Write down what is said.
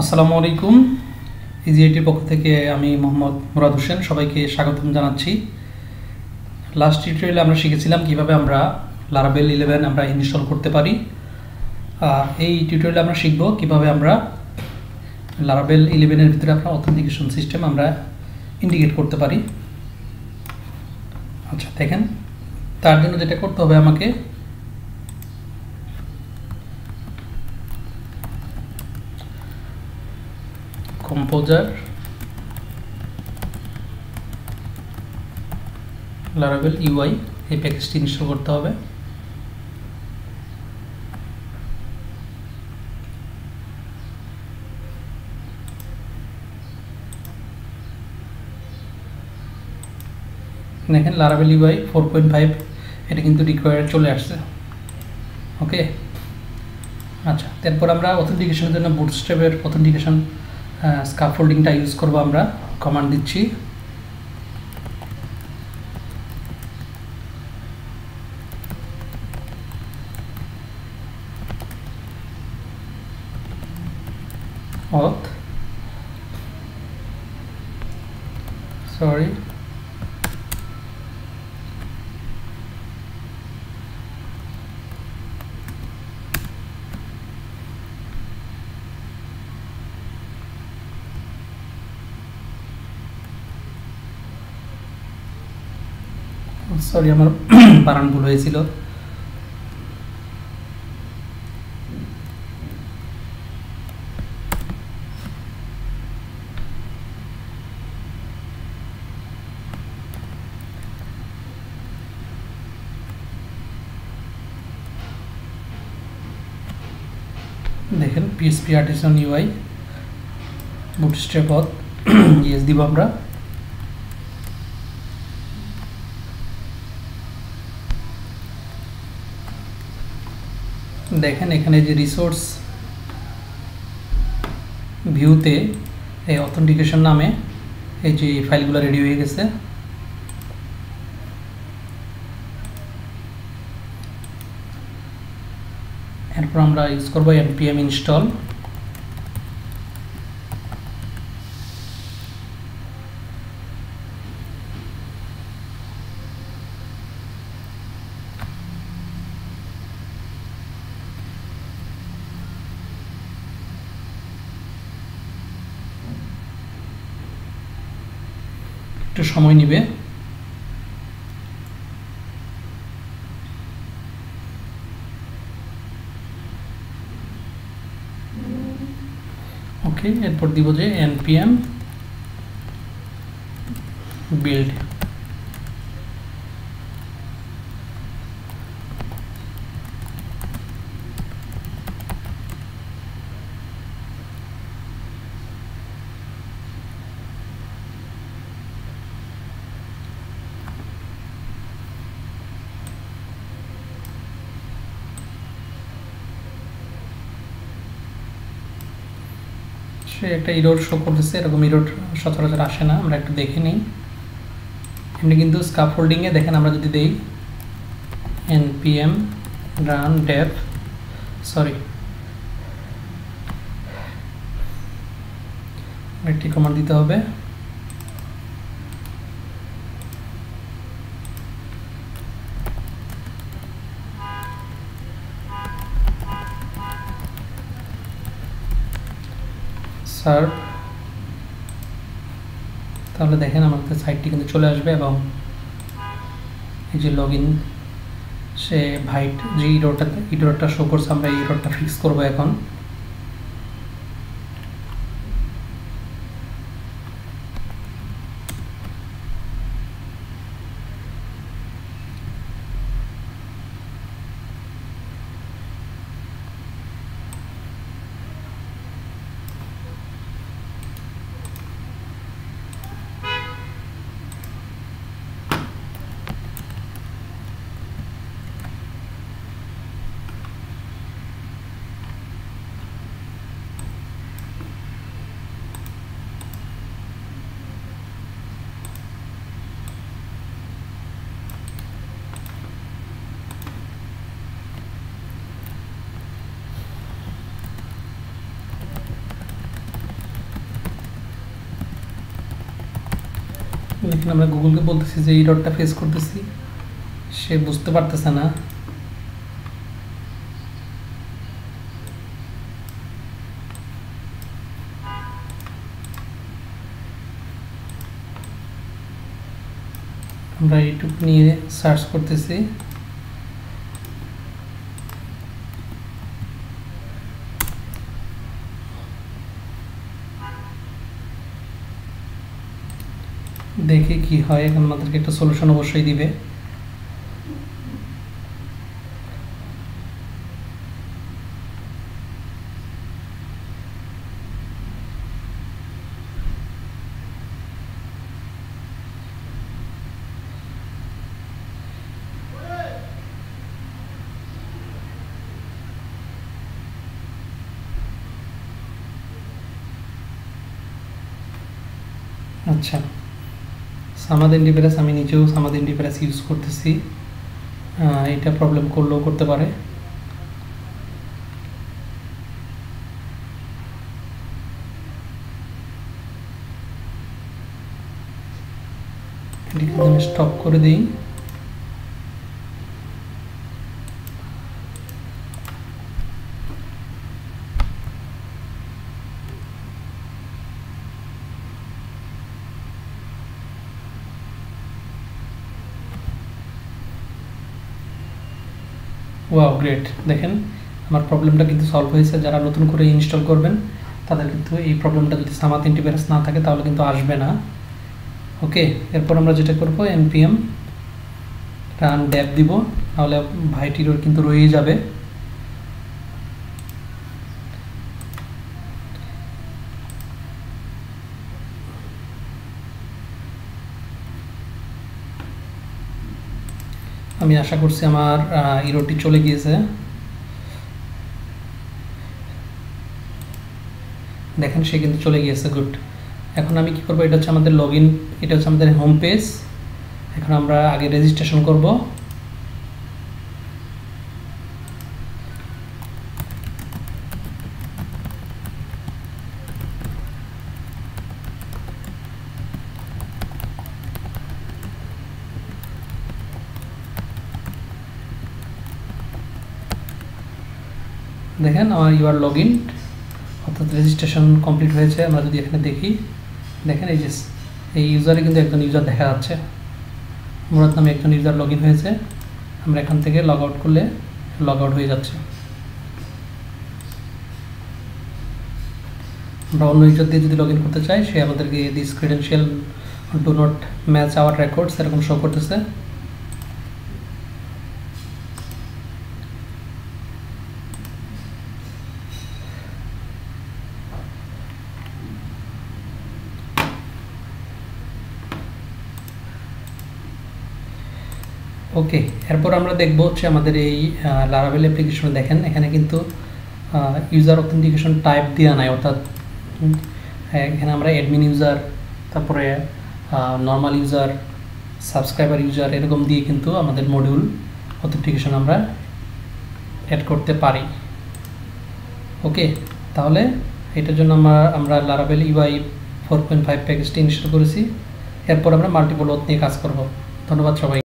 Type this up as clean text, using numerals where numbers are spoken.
আসসালামু আলাইকুম। ইজিআইটির পক্ষ থেকে আমি মোহাম্মদ মুরাদ হোসেন সবাইকে স্বাগতম জানাচ্ছি। লাস্ট টিউটোরিয়ালে আমরা শিখেছিলাম কিভাবে আমরা লারাভেল 11 আমরা ইনস্টল করতে পারি। এই টিউটোরিয়ালে আমরা শিখব কিভাবে আমরা লারাভেল 11 এর ভিতরে আমরা অথেন্টিকেশন সিস্টেম আমরা ইন্টিগ্রেট করতে পারি। আচ্ছা, দেখেন, তার জন্য যেটা করতে হবে আমাকে কম্পোজার Laravel UI এই প্যাকেজটি ইনস্টল করতে হবে। দেখেন Laravel UI 4.5 এটা কিন্তু রিকোয়ার্ড চলে আসছে। ওকে, আচ্ছা, তারপর আমরা অথেন্টিকেশনের জন্য বুটস্ট্র্যাপের অথেন্টিকেশন স্ক্যাফোল্ডিংটা ইউজ করব। আমরা কমান্ড দিচ্ছি auth সরি আমার বানান ভুল হয়েছিল। দেখেন PHP artisan UI bootstrap auth yes দিব আমরা। দেখেন এখানে যে রিসোর্স ভিউতে এই অথেন্টিকেশন নামে এই যে ফাইলগুলো রেডি হয়ে গেছে। এরপর আমরা ইউজ করব npm install। একটু সময় নেবে। ওকে, এরপর দিব যে npm build। সে একটা ইরোর শো করতেছে, এরকম ইরোর সচরাচর আসে না, আমরা একটু দেখে নিই। এমনি কিন্তু স্ক্যাফোল্ডিংয়ে দেখেন আমরা যদি দেই npm run dev একটি কমান্ড দিতে হবে। সার্ভ, তাহলে দেখেন আমাদের সাইটটি কিন্তু চলে আসবে এবং এই যে লগইন সে ভাইট যে ইরোরটা শো করছে, আমরা এই ইরোরটা ফিক্স করব এখন। দেখেন আমরা গুগলকে বলতেছি যে এররটা ফেস করতেছি, সে বুঝতে পারতেছে না। আমরা ইউটিউব নিয়ে সার্চ করতেছি, দেখে কি হয়। এখন আমাদেরকে একটা সলিউশন অবশ্যই দিবে। আচ্ছা, সামাদ আমি নিজেও সামাদ ইউজ করতেছি, এটা প্রবলেম করলেও করতে পারে। এটিকে আমি স্টপ করে দিই। Wow, great! দেখেন আমার প্রবলেমটা কিন্তু সলভ হয়েছে। যারা নতুন করে ইনস্টল করবেন তাদের কিন্তু এই প্রবলেমটা যদি সামাদ অ্যান্টিভাইরাস না থাকে তাহলে কিন্তু আসবে না। ওকে, এরপর আমরা যেটা করব npm রান ডেপ দিব, তাহলে ভাইটির কিন্তু রয়েই যাবে। আমি আশা করছি আমার ইরোটি চলে গিয়েছে। দেখেন সে কিন্তু চলে গিয়েছে, গুড। এখন আমি কি করব, এটা হচ্ছে আমাদের লগইন, এটা হচ্ছে আমাদের হোম পেজ। এখন আমরা আগে রেজিস্ট্রেশন করব। দেখেন আমার ইউআর লগইন, অর্থাৎ রেজিস্ট্রেশন কমপ্লিট হয়েছে। আমরা যদি এখানে দেখি, দেখেন এই যে এই ইউজারে কিন্তু একজন ইউজার দেখা যাচ্ছে, মুরাদ নামে একজন ইউজার লগইন হয়েছে। আমরা এখান থেকে লগ আউট করলে লগ আউট হয়ে যাচ্ছে। আমরা অন্য ইউজার দিয়ে যদি লগইন করতে চাই, সে আমাদেরকে this credential do not match our records এরকম শো করতেছে। ওকে, এরপর আমরা দেখব হচ্ছে আমাদের এই লারাভেল অ্যাপ্লিকেশনে। দেখেন এখানে কিন্তু ইউজার অথেন্টিকেশন টাইপ দেওয়া নাই, অর্থাৎ এখানে আমরা অ্যাডমিন ইউজার, তারপরে নর্মাল ইউজার, সাবস্ক্রাইবার ইউজার এরকম দিয়ে কিন্তু আমাদের মডিউল অথেন্টিকেশন আমরা অ্যাড করতে পারি। ওকে, তাহলে এটার জন্য আমরা লারাভেল ইউআই 4.5 প্যাকেজটি ইনস্টল করেছি। এরপর আমরা মাল্টিপল ওথ নিয়ে কাজ করব। ধন্যবাদ সবাই।